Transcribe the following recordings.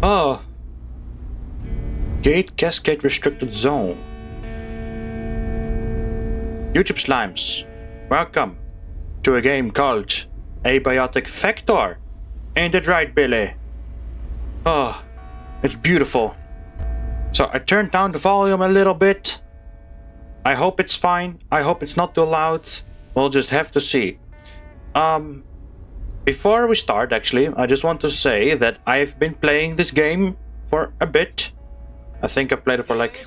Oh, Gate Cascade Restricted Zone. YouTube Slimes, welcome to a game called Abiotic Factor. Ain't it right, Billy? Oh, it's beautiful. So I turned down the volume a little bit. I hope it's fine. I hope it's not too loud. We'll just have to see. Before we start, actually, I just want to say that I've been playing this game for a bit. I think I played it for like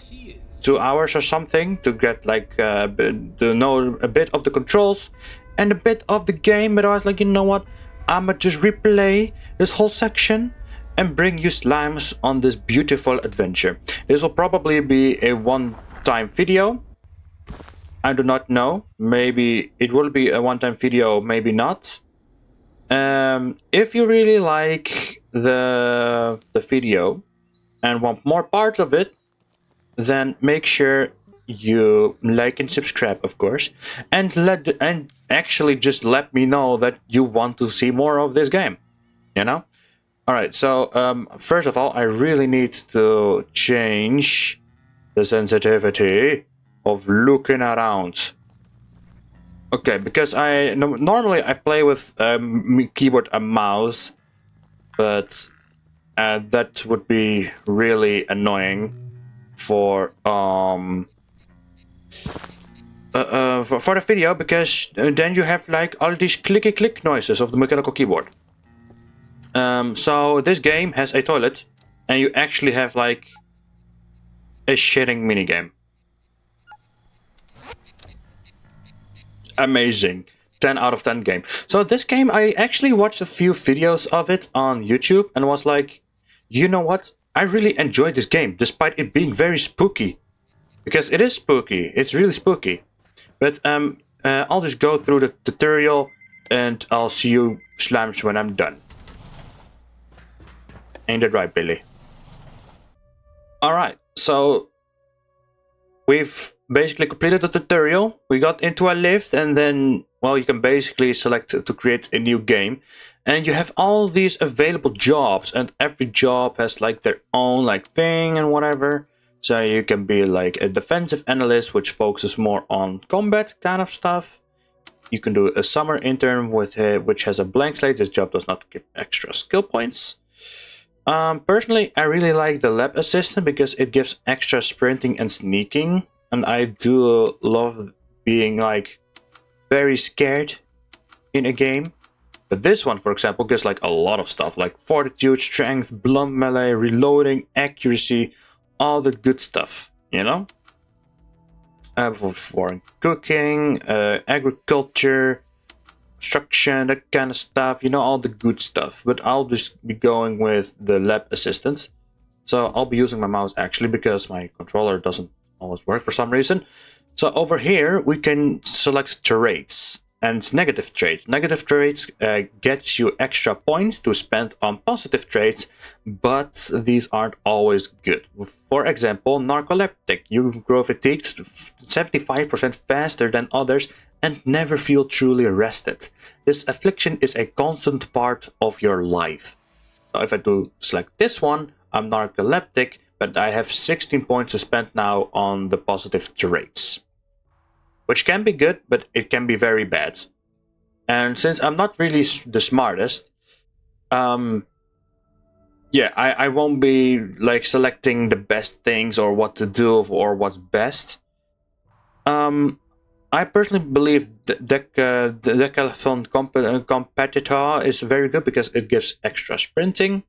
2 hours or something to get like to know a bit of the controls and a bit of the game. But I was like, you know what? I'ma just replay this whole section and bring you slimes on this beautiful adventure. This will probably be a one-time video. I do not know. Maybe it will be a one-time video, maybe not. If you really like the video and want more parts of it, then make sure you like and subscribe, of course, and actually just let me know that you want to see more of this game. You know. All right. So first of all, I really need to change the sensitivity of looking around. Okay, because normally I play with keyboard and mouse, but that would be really annoying for the video, because then you have like all these clicky click noises of the mechanical keyboard. So this game has a toilet, and you actually have like a shitting minigame. Amazing. 10 out of 10 game. So this game, I actually watched a few videos of it on YouTube and was like, you know what? I really enjoyed this game, despite it being very spooky. Because it is spooky. It's really spooky. But I'll just go through the tutorial and I'll see you slimes when I'm done. Ain't that right, Billy? Alright, so we've basically completed the tutorial. We got into a lift, and then, well, you can basically select to create a new game. And you have all these available jobs, and every job has like their own like thing and whatever. So you can be like a defensive analyst, which focuses more on combat kind of stuff. You can do a summer intern with which has a blank slate. This job does not give extra skill points. Personally, I really like the lab assistant because it gives extra sprinting and sneaking, and I do love being like very scared in a game. But this one, for example, gives like a lot of stuff, like fortitude, strength, blunt melee, reloading, accuracy, all the good stuff, you know? For cooking, agriculture, construction, that kind of stuff, you know, all the good stuff. But I'll just be going with the lab assistant. So I'll be using my mouse actually, because my controller doesn't always work for some reason. So over here we can select traits and negative traits. Negative traits gets you extra points to spend on positive traits, but these aren't always good. For example, narcoleptic. You grow fatigued 75% faster than others and never feel truly rested. This affliction is a constant part of your life. So if I do select this one, I'm narcoleptic, but I have 16 points to spend now on the positive traits. Which can be good, but it can be very bad. And since I'm not really the smartest, yeah, I won't be like selecting the best things or what to do or what's best. I personally believe the decathlon competitor is very good because it gives extra sprinting.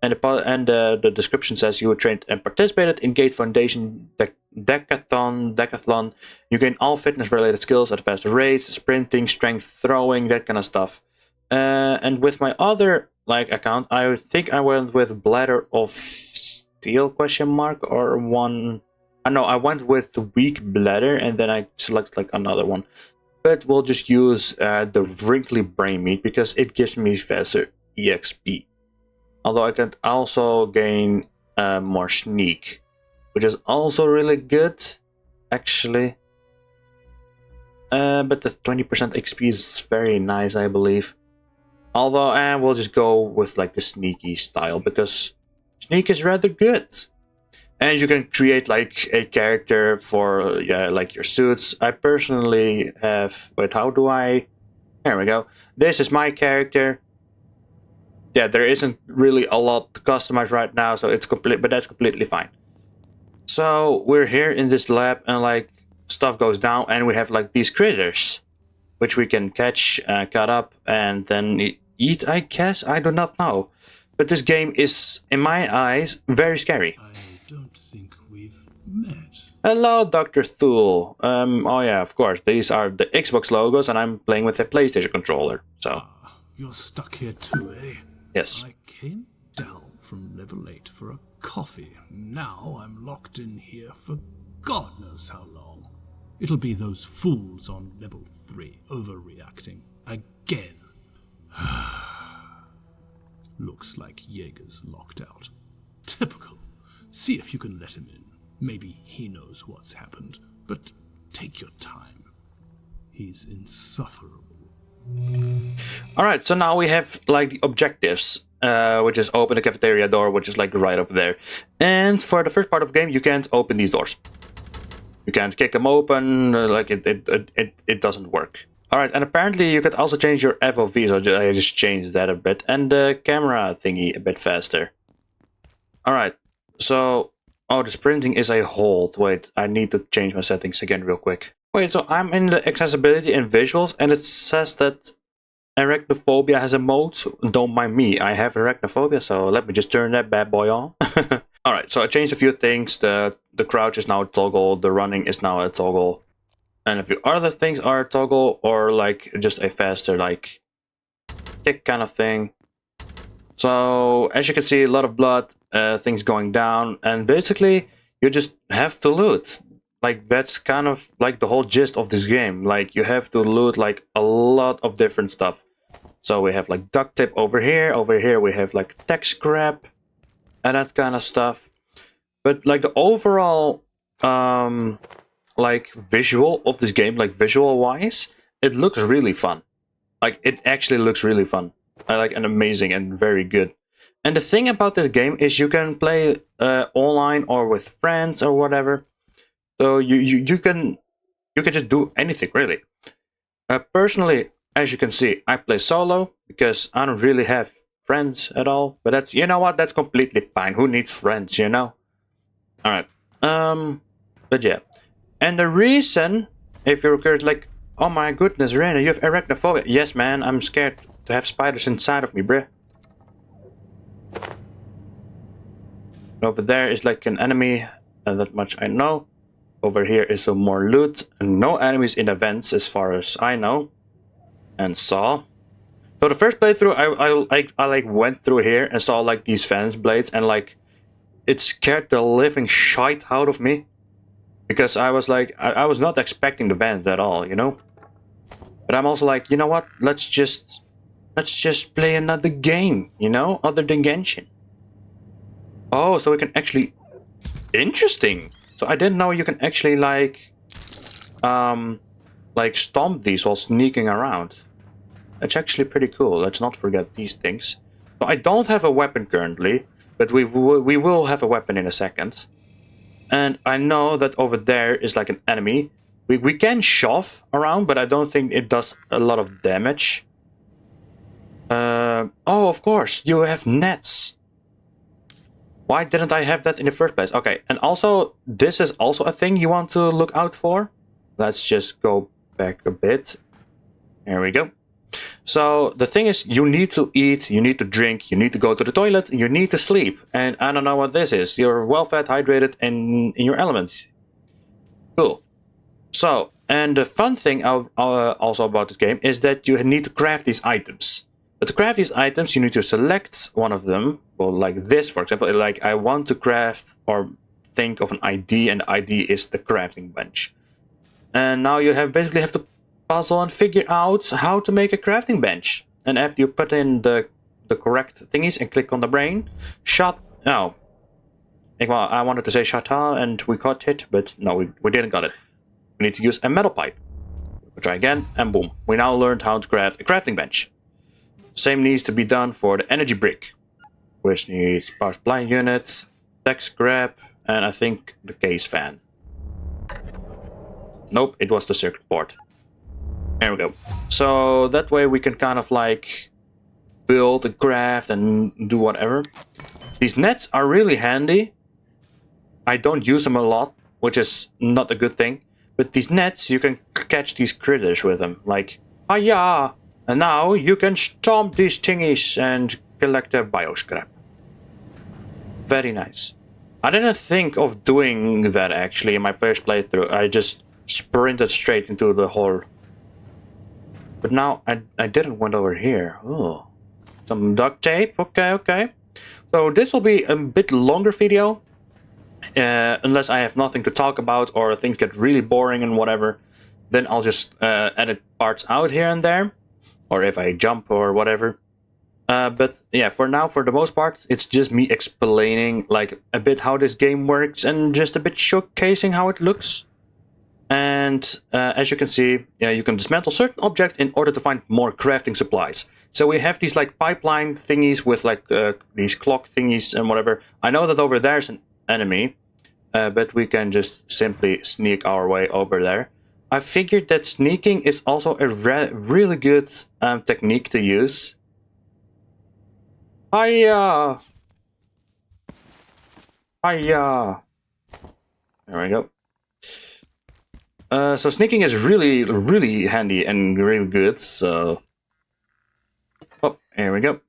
And the description says you were trained and participated in Gate Foundation decathlon. You gain all fitness-related skills at a faster rate, sprinting, strength, throwing, that kind of stuff. And with my other account, I think I went with Bladder of Steel ? Or one. No, I went with the weak bladder, and then I selected like another one. But we'll just use the wrinkly brain meat because it gives me faster EXP. Although I can also gain more sneak, which is also really good, actually. But the 20% XP is very nice, I believe. Although we'll just go with like the sneaky style because sneak is rather good. And you can create like a character for like your suits. I personally have, wait, how do I, there we go. This is my character. Yeah, there isn't really a lot to customize right now, so it's complete, but that's completely fine. So we're here in this lab and like stuff goes down and we have like these critters, which we can catch, cut up and then eat, I guess. I do not know. But this game is, in my eyes, very scary. I don't think we've met. Hello, Dr. Thule. Oh yeah, of course. These are the Xbox logos and I'm playing with a PlayStation controller, so. You're stuck here too, eh? Yes. I came down from level 8 for a coffee. Now I'm locked in here for God knows how long. It'll be those fools on level 3 overreacting again. Looks like Jaeger's locked out. Typical. See if you can let him in. Maybe he knows what's happened, but take your time. He's insufferable. Alright, so now we have like the objectives, which is open the cafeteria door, which is like right over there. And for the first part of the game, you can't open these doors. You can't kick them open, like it doesn't work. Alright, and apparently you could also change your FOV, so I just changed that a bit, and the camera thingy a bit faster. Alright, so, oh, the sprinting is a hold. Wait, I need to change my settings again real quick. Wait, so I'm in the accessibility and visuals, and it says that arachnophobia has a mode. Don't mind me, I have arachnophobia, so let me just turn that bad boy on. Alright, so I changed a few things. The crouch is now a toggle, the running is now a toggle. And a few other things are a toggle, or like just a faster like kick kind of thing. So as you can see, a lot of blood, things going down, and basically you just have to loot. Like that's kind of like the whole gist of this game. Like you have to loot like a lot of different stuff. So we have like duct tape over here we have like tech scrap and that kind of stuff. But like the overall like visual of this game, like visual wise, it looks really fun. Like it actually looks really fun. I like and amazing and very good. And the thing about this game is you can play online or with friends or whatever. So you can just do anything really. Personally, as you can see, I play solo because I don't really have friends at all. But that's, you know what, that's completely fine. Who needs friends, you know? All right. But yeah. And the reason, if you're curious, like, oh my goodness, Raina, you have arachnophobia. Yes, man, I'm scared to have spiders inside of me, bruh. Over there is like an enemy, that much I know. Over here is some more loot, and no enemies in the vents as far as I know and saw. So the first playthrough, I like went through here and saw like these fence blades, and like it scared the living shite out of me. Because I was like, I was not expecting the vents at all, you know? But I'm also like, you know what? Let's just play another game, you know? Other than Genshin. Oh, so we can actually... Interesting! So I didn't know you can actually like stomp these while sneaking around. That's actually pretty cool. Let's not forget these things. So I don't have a weapon currently, but we will have a weapon in a second. And I know that over there is like an enemy. We can shove around, but I don't think it does a lot of damage. Oh, of course, you have nets. Why didn't I have that in the first place? Okay, and also, this is also a thing you want to look out for. Let's just go back a bit. There we go. So, the thing is, you need to eat, you need to drink, you need to go to the toilet, you need to sleep. And I don't know what this is. You're well-fed, hydrated, and in your elements. Cool. So, and the fun thing also about this game is that you need to craft these items. But to craft these items, you need to select one of them. Well, like this, for example. Like, I want to craft or think of an ID, and the ID is the crafting bench. And now you basically have to puzzle and figure out how to make a crafting bench. And after you put in the correct thingies and click on the brain, well, I wanted to say shata and we got it, but no, we didn't got it. We need to use a metal pipe. We'll try again, and boom. We now learned how to craft a crafting bench. Same needs to be done for the energy brick. which needs power supply unit, tech scrap, and I think the case fan. Nope, it was the circuit board. There we go. So that way we can kind of like build and craft and do whatever. These nets are really handy. I don't use them a lot, which is not a good thing. But these nets, you can catch these critters with them. Like, hiya! And now you can stomp these thingies and collect their bioscrap. Very nice. I didn't think of doing that actually in my first playthrough. I just sprinted straight into the hole. But now I didn't went over here. Oh, some duct tape. Okay. So this will be a bit longer video. Unless I have nothing to talk about or things get really boring and whatever. Then I'll just edit parts out here and there. Or if I jump or whatever. But yeah, for now, for the most part, it's just me explaining like a bit how this game works and just a bit showcasing how it looks. And as you can see, you can dismantle certain objects in order to find more crafting supplies. So we have these like pipeline thingies with like these clock thingies and whatever. I know that over there's an enemy, but we can just simply sneak our way over there. I figured that sneaking is also a really good technique to use. Hiya! Hiya! There we go. So sneaking is really handy and really good, so... Oh, here we go.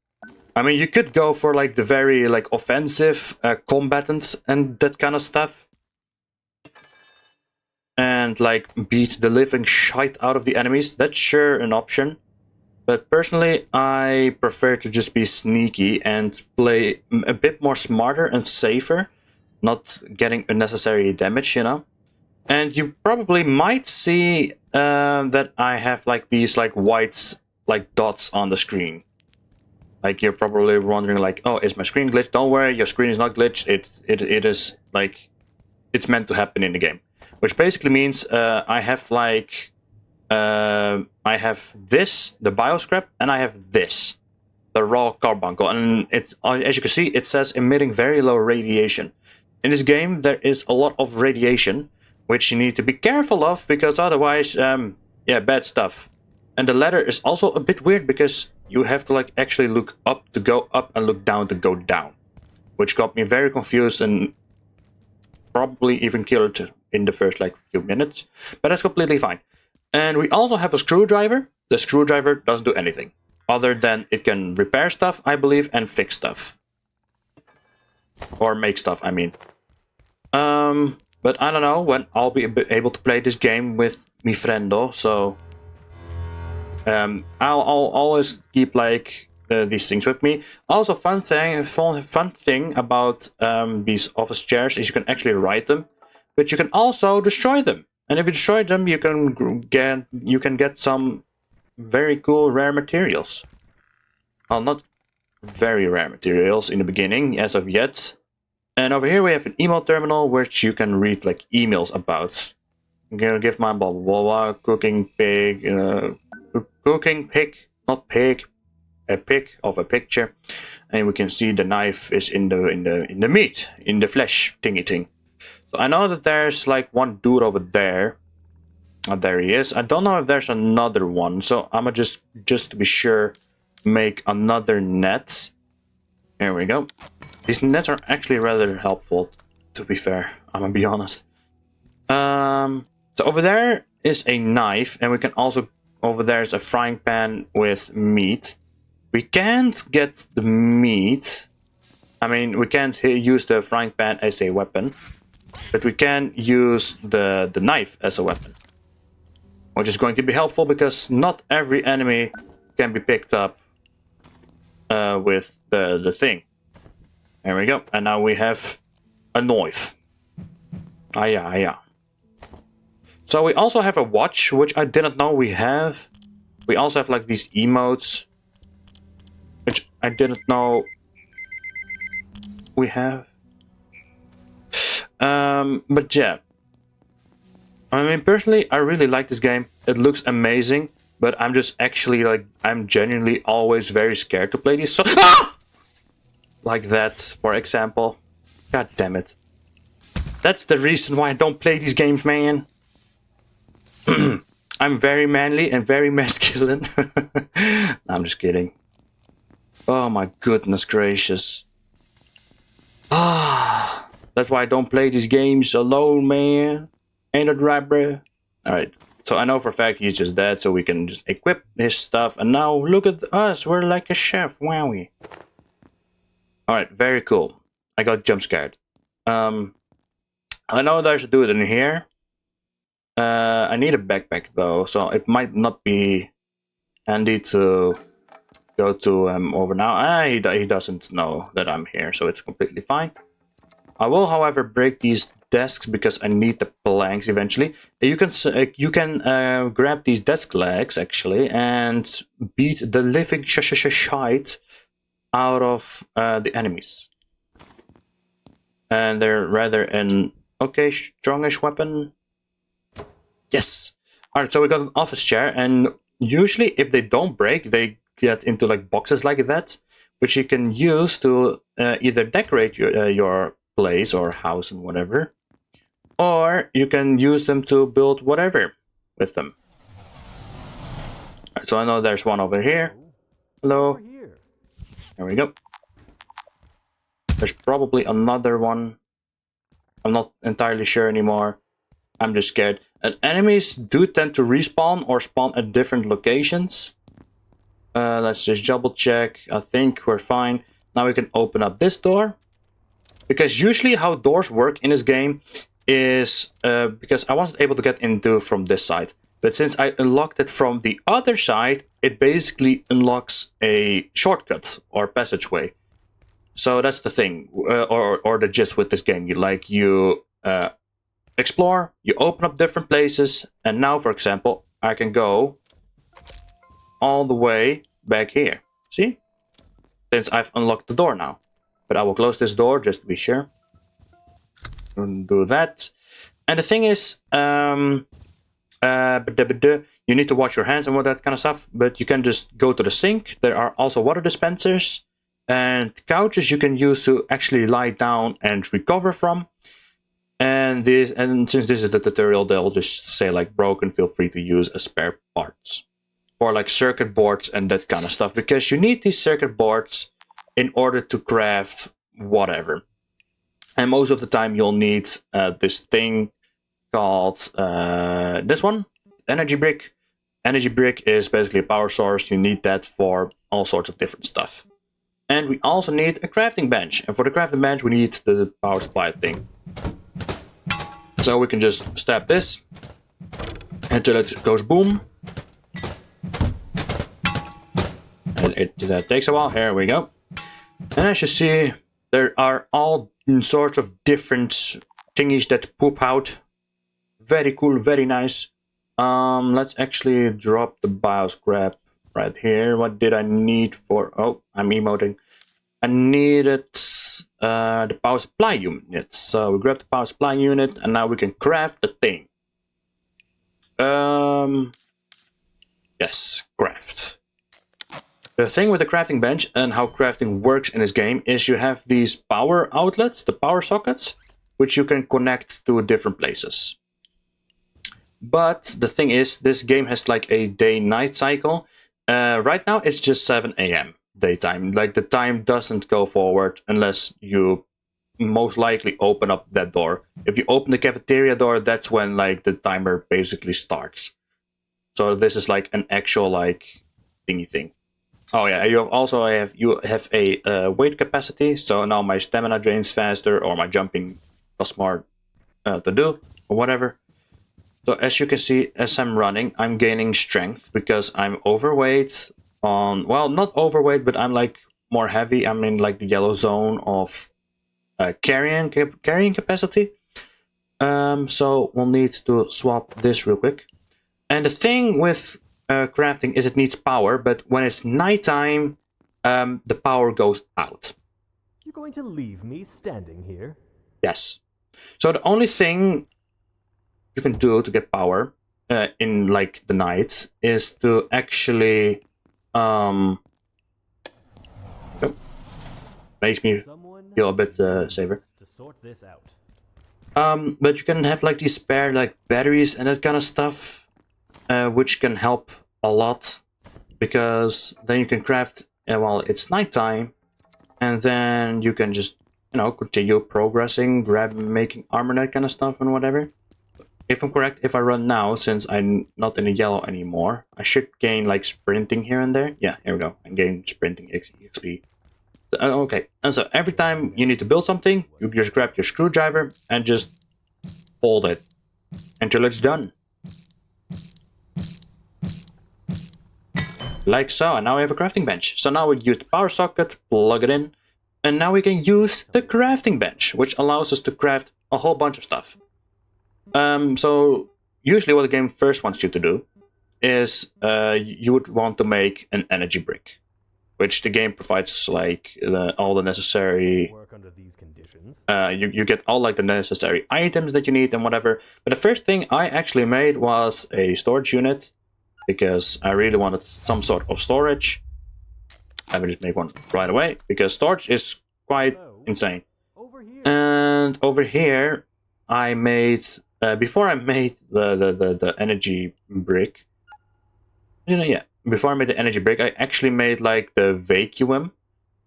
I mean, you could go for like the very like offensive combatants and that kind of stuff. And like beat the living shite out of the enemies. That's sure an option. But personally, I prefer to just be sneaky and play a bit more smarter and safer. Not getting unnecessary damage, you know. And you probably might see that I have like these like white like dots on the screen. Like you're probably wondering like, oh, is my screen glitched? Don't worry, your screen is not glitched. It is like, it's meant to happen in the game. Which basically means I have like, I have this, the bioscrap, and I have this, the raw carbuncle. And it's, as you can see, it says emitting very low radiation. In this game, there is a lot of radiation, which you need to be careful of, because otherwise, yeah, bad stuff. And the ladder is also a bit weird, because you have to like actually look up to go up and look down to go down. Which got me very confused and probably even killed in the first like few minutes. But that's completely fine. And we also have a screwdriver. The screwdriver doesn't do anything. Other than it can repair stuff, I believe, and fix stuff. Or make stuff, I mean. But I don't know when I'll be able to play this game with mi friendo, so... I'll always keep like these things with me. Also, fun thing about these office chairs is you can actually ride them, but you can also destroy them. And if you destroy them, you can get some very cool rare materials. Well, not very rare materials in the beginning, as of yet. And over here we have an email terminal which you can read like emails about. I'm gonna give my blah blah blah, cooking pig, cooking pig, not pig, a pic of a picture, and we can see the knife is in the meat, in the flesh thingy thing. So I know that there's like one dude over there. Oh, there he is. I don't know if there's another one, so I'm gonna just to be sure make another net. There we go. These nets are actually rather helpful, to be fair. I'm gonna be honest. So over there is a knife, and we can also, over there is a frying pan with meat. We can't get the meat. I mean, we can't use the frying pan as a weapon, but we can use the knife as a weapon, which is going to be helpful because not every enemy can be picked up with the thing. There we go. And now we have a knife. Ah yeah. So we also have a watch, which I didn't know we have. We also have like these emotes, which I didn't know we have. But yeah. I mean, personally, I really like this game. It looks amazing, but I'm just actually like, I'm genuinely always very scared to play these. So Like that, for example. God damn it. That's the reason why I don't play these games, man. I'm very manly and very masculine. No, I'm just kidding. Oh my goodness gracious. Ah, that's why I don't play these games alone, man. Ain't it right, bro? Alright, so I know for a fact he's just dead, so we can just equip his stuff. And now look at us, we're like a chef, wowie. Alright, very cool. I got jump scared. I know there's a dude in here. I need a backpack though, so it might not be handy to go to him over now. He doesn't know that I'm here, so it's completely fine. I will, however, break these desks because I need the planks eventually. You can grab these desk legs actually and beat the living shite out of the enemies. And they're rather an okay strongish weapon. Yes. Alright, so we got an office chair, and usually if they don't break, they get into like boxes like that, which you can use to either decorate your place or house and whatever, or you can use them to build whatever with them. Alright, so I know there's one over here. Hello. There we go. There's probably another one. I'm not entirely sure anymore. I'm just scared. And enemies do tend to respawn or spawn at different locations. Let's just double check. I think we're fine. Now we can open up this door. Because usually how doors work in this game is... because I wasn't able to get into from this side. But since I unlocked it from the other side, it basically unlocks a shortcut or passageway. So that's the thing, or the gist with this game. You explore, you open up different places, and now, for example, I can go all the way back here. See? Since I've unlocked the door now. But I will close this door just to be sure. And do that. And the thing is, you need to wash your hands and all that kind of stuff, but you can just go to the sink. There are also water dispensers and couches you can use to actually lie down and recover from. And since this is the tutorial, they'll just say like broken, feel free to use as spare parts. Or like circuit boards and that kind of stuff, because you need these circuit boards in order to craft whatever. And most of the time you'll need this thing called this one, energy brick. Energy brick is basically a power source. You need that for all sorts of different stuff. And we also need a crafting bench. And for the crafting bench, we need the power supply thing. So we can just stab this until it goes boom. And it takes a while. Here we go. And as you see, there are all sorts of different thingies that poop out. Very cool, very nice. Let's actually drop the bioscrap right here. What did I need for... Oh, I'm emoting. I needed the power supply unit. So we grab the power supply unit and now we can craft the thing. Yes, craft. The thing with the crafting bench and how crafting works in this game is you have these power outlets, the power sockets, which you can connect to different places. But the thing is, this game has like a day-night cycle. Right now it's just 7 AM daytime. Like the time doesn't go forward unless you most likely open up that door. If you open the cafeteria door, that's when like the timer basically starts. So this is like an actual like thingy thing. Oh yeah, you have a weight capacity, so now my stamina drains faster or my jumping costs more to do or whatever. So as you can see, as I'm running, I'm gaining strength because I'm overweight on, well, not overweight, but I'm like more heavy. I'm in like the yellow zone of carrying capacity. So we'll need to swap this real quick. And the thing with crafting is it needs power, but when it's nighttime, the power goes out. You're going to leave me standing here? Yes. So the only thing you can do to get power in like the night is to actually makes me feel a bit safer. To sort this out. But you can have like these spare like batteries and that kind of stuff, which can help a lot, because then you can craft while it's nighttime, and then you can just, you know, continue progressing, making armor, that kind of stuff and whatever. If I'm correct, if I run now, since I'm not in the yellow anymore, I should gain like sprinting here and there. Yeah, here we go. I gain sprinting XP. Okay, and so every time you need to build something, you just grab your screwdriver and just hold it until it's done. Like so, and now we have a crafting bench. So now we use the power socket, plug it in, and now we can use the crafting bench, which allows us to craft a whole bunch of stuff. So usually what the game first wants you to do is you would want to make an energy brick, which the game provides like all the necessary. Work under these conditions. You get all like the necessary items that you need and whatever. But the first thing I actually made was a storage unit, because I really wanted some sort of storage. I will just make one right away, because storage is quite insane. Over here. And over here, I made before I made the energy brick. Before I made the energy brick, I actually made like the vacuum,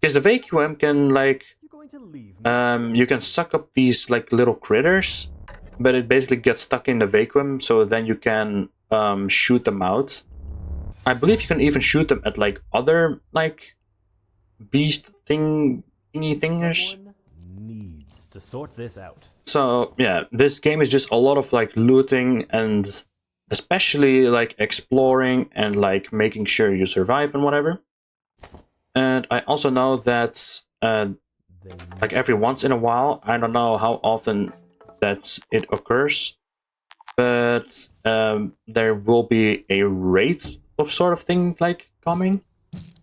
because the vacuum can like You're going to leave me. you can suck up these like little critters, but it basically gets stuck in the vacuum, so then you can shoot them out. I believe you can even shoot them at like other like beast thingy thingers. Someone needs to sort this out. So yeah, this game is just a lot of like looting and especially like exploring and like making sure you survive and whatever. And I also know that like every once in a while, I don't know how often that it occurs, but there will be a raid of sort of thing like coming.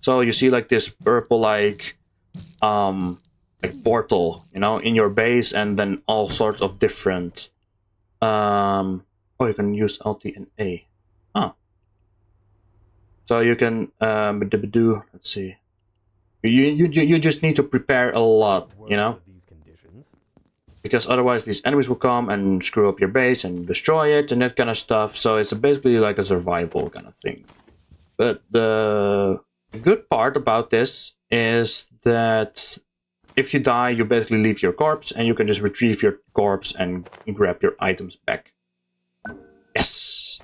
So you see like this purple like portal, you know, in your base, and then all sorts of different oh, you can use LT and A. So you can let's see. You just need to prepare a lot, you know, because otherwise these enemies will come and screw up your base and destroy it and that kind of stuff. So it's basically like a survival kind of thing. But the good part about this is that if you die, you basically leave your corpse, and you can just retrieve your corpse and grab your items back. Yes!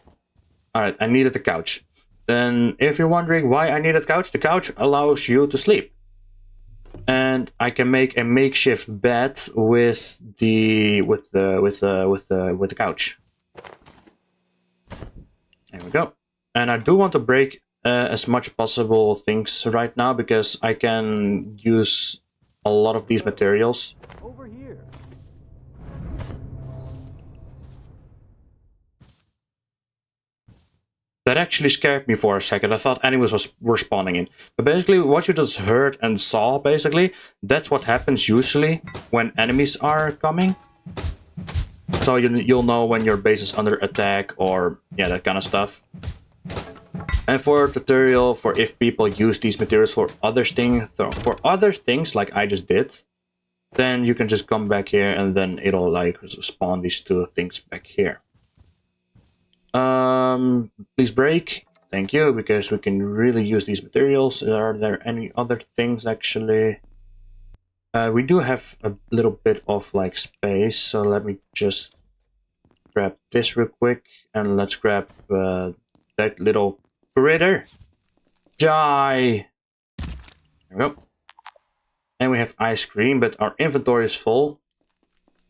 Alright, I needed a couch. Then, if you're wondering why I needed a couch, the couch allows you to sleep. And I can make a makeshift bed with the couch. There we go. And I do want to break as much possible things right now, because I can use a lot of these materials. Over here. That actually scared me for a second. I thought enemies were spawning in. But basically, what you just heard and saw, basically, that's what happens usually when enemies are coming. So you'll know when your base is under attack, or yeah, that kind of stuff. And for a tutorial, for if people use these materials for other things like I just did, then you can just come back here and then it'll like spawn these two things back here. Please break. Thank you, because we can really use these materials. Are there any other things actually? We do have a little bit of like space, so let me just grab this real quick, and let's grab that little critter. Die! There we go. And we have ice cream, but our inventory is full,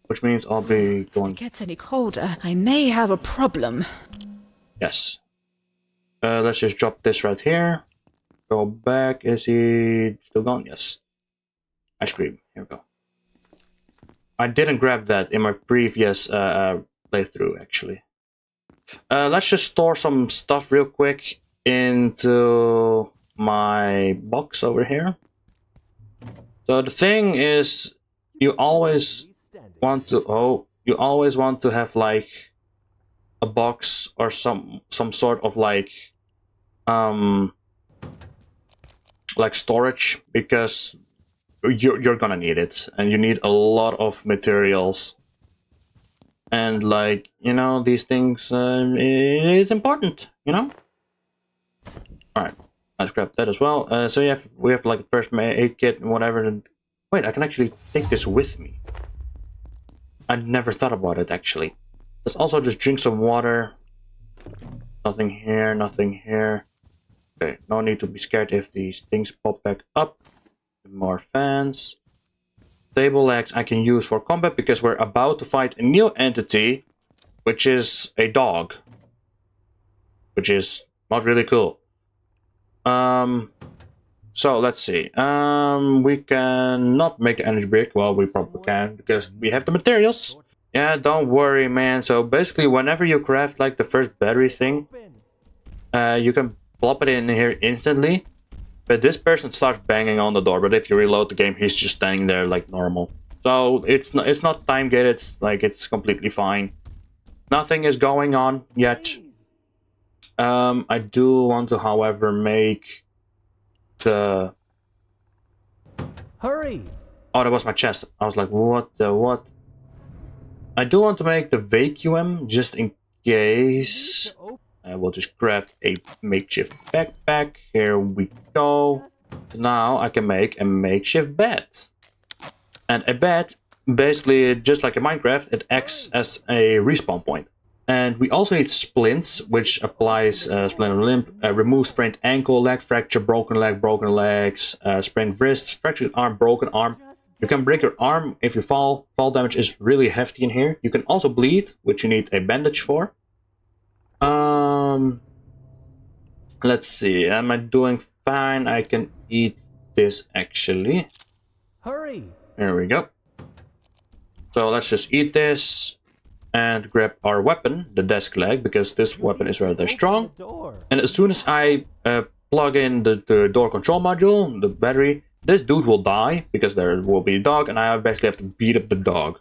which means I'll be going. If it gets any colder, I may have a problem. Yes. Let's just drop this right here. Go back. Is he still gone? Yes. Ice cream. Here we go. I didn't grab that in my previous playthrough, actually. Let's just store some stuff real quick into my box over here. So the thing is, you always want to have like a box or some sort of like storage, because you're gonna need it, and you need a lot of materials. And like, you know, these things, it's important, you know. All right, let's grab that as well. So we have like first aid kit and whatever. Wait, I can actually take this with me. I never thought about it actually. Let's also just drink some water. Nothing here, nothing here. Okay, no need to be scared if these things pop back up. More fans. Table legs I can use for combat because we're about to fight a new entity, which is a dog. Which is not really cool. So let's see. We can not make an energy brick. Well, we probably can because we have the materials. Yeah, don't worry, man. So basically, whenever you craft like the first battery thing, you can plop it in here instantly. But this person starts banging on the door. But if you reload the game, he's just standing there like normal. So it's not time gated. Like it's completely fine. Nothing is going on yet. I do want to, however, make the... Hurry! Oh, that was my chest. I was like, what the what? I do want to make the vacuum just in case. I will just craft a makeshift backpack. Here we go. Now I can make a makeshift bed. And a bed, basically, just like in Minecraft, it acts as a respawn point. And we also need splints, which applies splinter limb, remove sprained ankle, leg fracture, broken legs, sprained wrists, fractured arm, broken arm. You can break your arm if you fall. Fall damage is really hefty in here. You can also bleed, which you need a bandage for. Let's see. Am I doing fine? I can eat this actually. Hurry! There we go. So let's just eat this and grab our weapon, the desk leg, because this weapon is rather strong. And as soon as I plug in the door control module, the battery, this dude will die because there will be a dog, and I basically have to beat up the dog.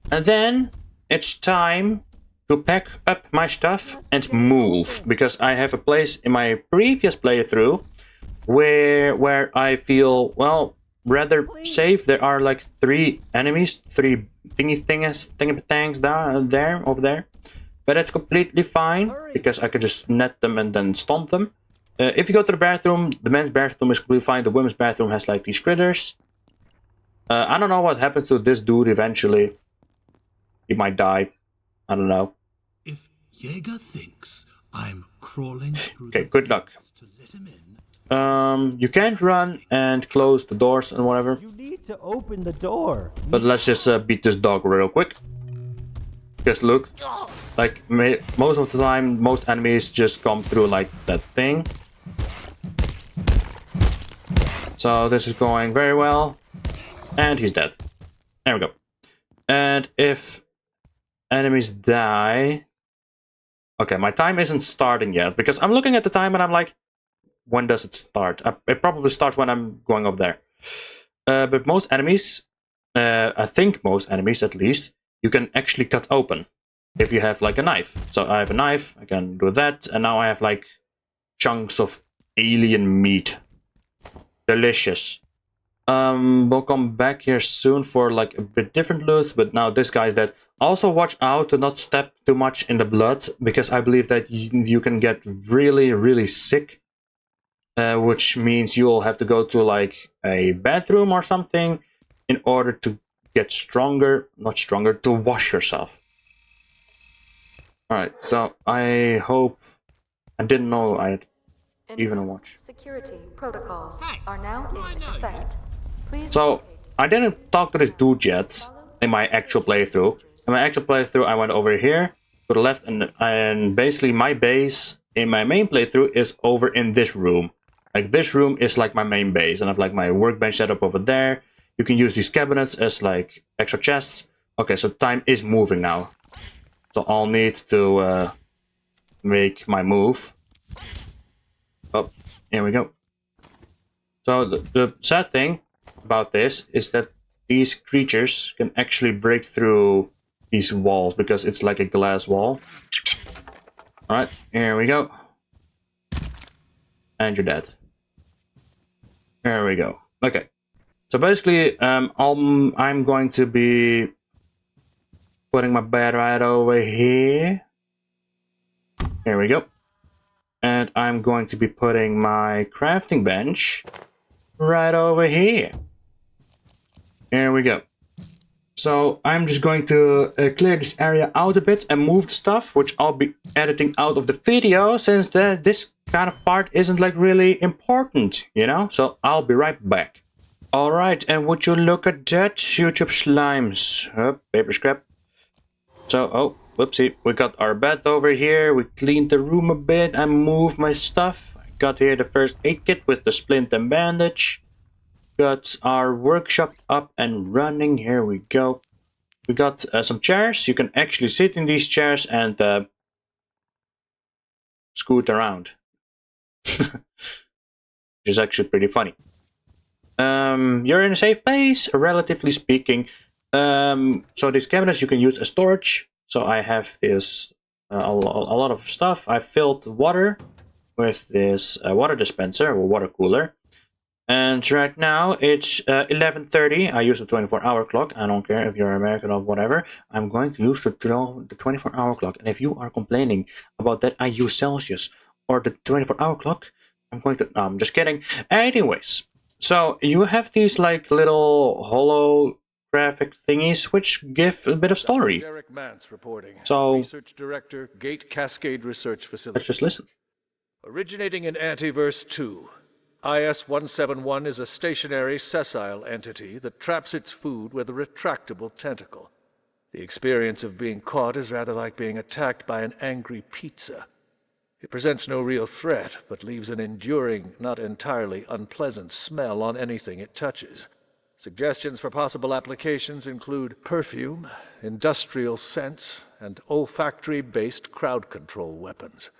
And then it's time to pack up my stuff and move, because I have a place in my previous playthrough where I feel, well, rather safe. There are like 3 enemies, 3 thingy-tangs over there. But it's completely fine, because I can just net them and then stomp them. If you go to the bathroom, the men's bathroom is completely fine. The women's bathroom has like these critters. I don't know what happens to this dude eventually. He might die. I don't know. If Jaeger thinks I'm crawling through Okay, good luck. to let him in, You can't run and close the doors and whatever. You need to open the door. But let's just beat this dog real quick. Just look. Like, most of the time, most enemies just come through like that thing. So this is going very well. And he's dead. There we go. And if enemies die... Okay, my time isn't starting yet, because I'm looking at the time and I'm like, when does it start? It probably starts when I'm going over there. But most enemies, I think most enemies at least, you can actually cut open if you have like a knife. So I have a knife, I can do that, and now I have like chunks of alien meat. Delicious. We'll come back here soon for like a bit different loot, but now this guy's dead. Also watch out to not step too much in the blood, because I believe that you can get really, really sick. Which means you'll have to go to like a bathroom or something in order to get stronger, not stronger, to wash yourself. Alright, so I hope... I didn't know I had even a watch. Security protocols are now in effect. Please So, I didn't talk to this dude yet in my actual playthrough. In my actual playthrough, I went over here to the left, and basically my base in my main playthrough is over in this room. Like, this room is like my main base, and I have like my workbench set up over there. You can use these cabinets as like extra chests. Okay, so time is moving now. So I'll need to make my move. Oh, here we go. So the sad thing about this is that these creatures can actually break through these walls, because it's like a glass wall. Alright, here we go. And you're dead. There we go. Okay. So basically, I'm going to be putting my bed right over here. Here we go. And I'm going to be putting my crafting bench right over here. Here we go. So I'm just going to clear this area out a bit and move the stuff, which I'll be editing out of the video, since this kind of part isn't like really important, you know? So I'll be right back. Alright, and would you look at that? YouTube slimes. Paper scrap. So, oh, whoopsie. We got our bed over here. We cleaned the room a bit. I moved my stuff. I got here the first aid kit with the splint and bandage. Got our workshop up and running. Here we go. We got some chairs. You can actually sit in these chairs and scoot around. Which is actually pretty funny. You're in a safe place, relatively speaking. So these cabinets you can use as storage. So I have this a lot of stuff. I filled water with this water dispenser or water cooler. And right now it's 11:30. I use the 24-hour clock. I don't care if you're American or whatever. I'm going to use the 24-hour clock. And if you are complaining about that I use Celsius or the 24-hour clock, I'm going to... No, I'm just kidding. Anyways, so you have these like little holographic thingies which give a bit of story. Derek Mance reporting. So Research Director, Gate Cascade Research Facility. let's just listen. Originating in Antiverse 2, IS-171 is a stationary, sessile entity that traps its food with a retractable tentacle. The experience of being caught is rather like being attacked by an angry pizza. It presents no real threat, but leaves an enduring, not entirely unpleasant smell on anything it touches. Suggestions for possible applications include perfume, industrial scents, and olfactory-based crowd control weapons.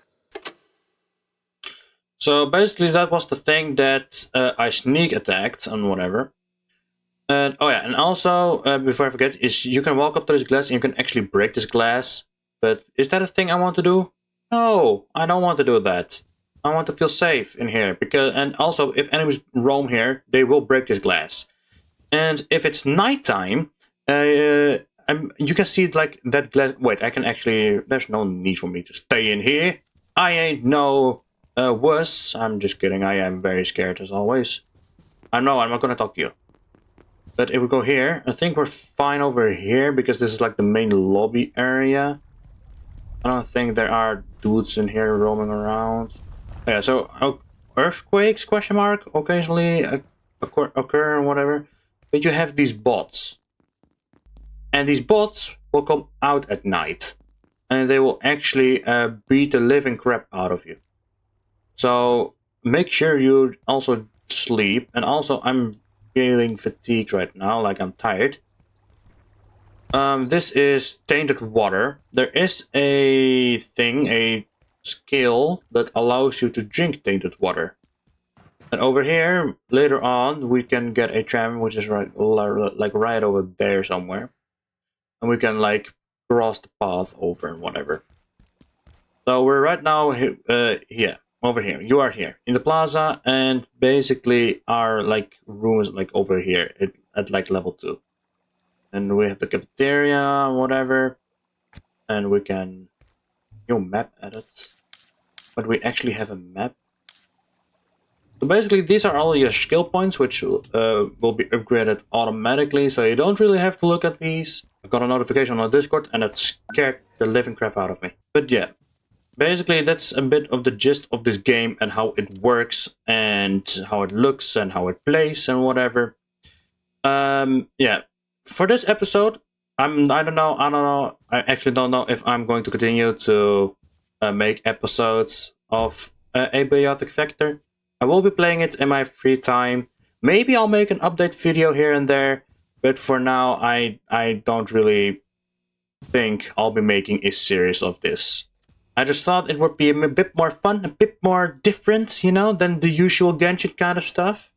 So basically that was the thing that I sneak attacked and whatever. And oh yeah, and also before I forget, is you can walk up to this glass and you can actually break this glass. But is that a thing I want to do? No, I don't want to do that. I want to feel safe in here, because, and also if enemies roam here, they will break this glass. And if it's nighttime, you can see like that glass. Wait, I can actually. There's no need for me to stay in here. I ain't no wuss. I'm just kidding. I am very scared as always. I know I'm not gonna talk to you. But if we go here, I think we're fine over here because this is like the main lobby area. I don't think there are dudes in here roaming around. Yeah, so earthquakes, question mark, occasionally occur and whatever. But you have these bots. And these bots will come out at night. And they will actually beat the living crap out of you. So make sure you also sleep. And also I'm feeling fatigued right now, like I'm tired. This is tainted water. There is a thing, a skill that allows you to drink tainted water. And over here, later on, we can get a tram, which is right over there somewhere. And we can like cross the path over and whatever. So we're right now here, over here. You are here in the plaza, and basically our like room is like over here at like level 2. And we have the cafeteria, whatever. And we can map edit. But we actually have a map. So basically these are all your skill points, which will be upgraded automatically, so you don't really have to look at these. I got a notification on Discord and that scared the living crap out of me. But yeah, basically that's a bit of the gist of this game and how it works and how it looks and how it plays and whatever. Yeah, for this episode, I don't know. I actually don't know if I'm going to continue to make episodes of Abiotic Factor. I will be playing it in my free time. Maybe I'll make an update video here and there, but for now I don't really think I'll be making a series of this. I just thought it would be a bit more fun, a bit more different, you know, than the usual Genshin kind of stuff.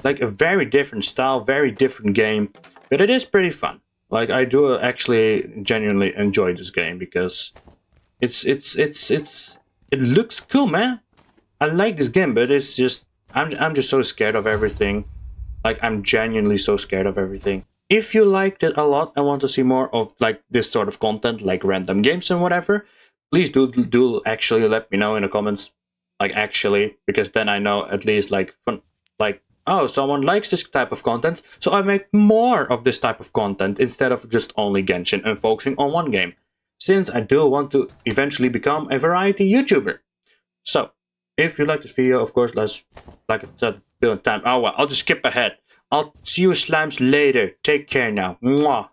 Like a very different style, very different game, but it is pretty fun. Like I do actually genuinely enjoy this game because it looks cool, man. I like this game, but it's just I'm just so scared of everything. Like, I'm genuinely so scared of everything. If you liked it a lot and want to see more of like this sort of content, like random games and whatever, please do actually let me know in the comments. Like, actually, because then I know at least like fun, like, oh, someone likes this type of content, so I make more of this type of content instead of just only Genshin and focusing on one game. Since I do want to eventually become a variety YouTuber. So, if you like this video, of course, let's, like I said, build time. Oh well, I'll just skip ahead. I'll see you slimes later. Take care now. Mwah.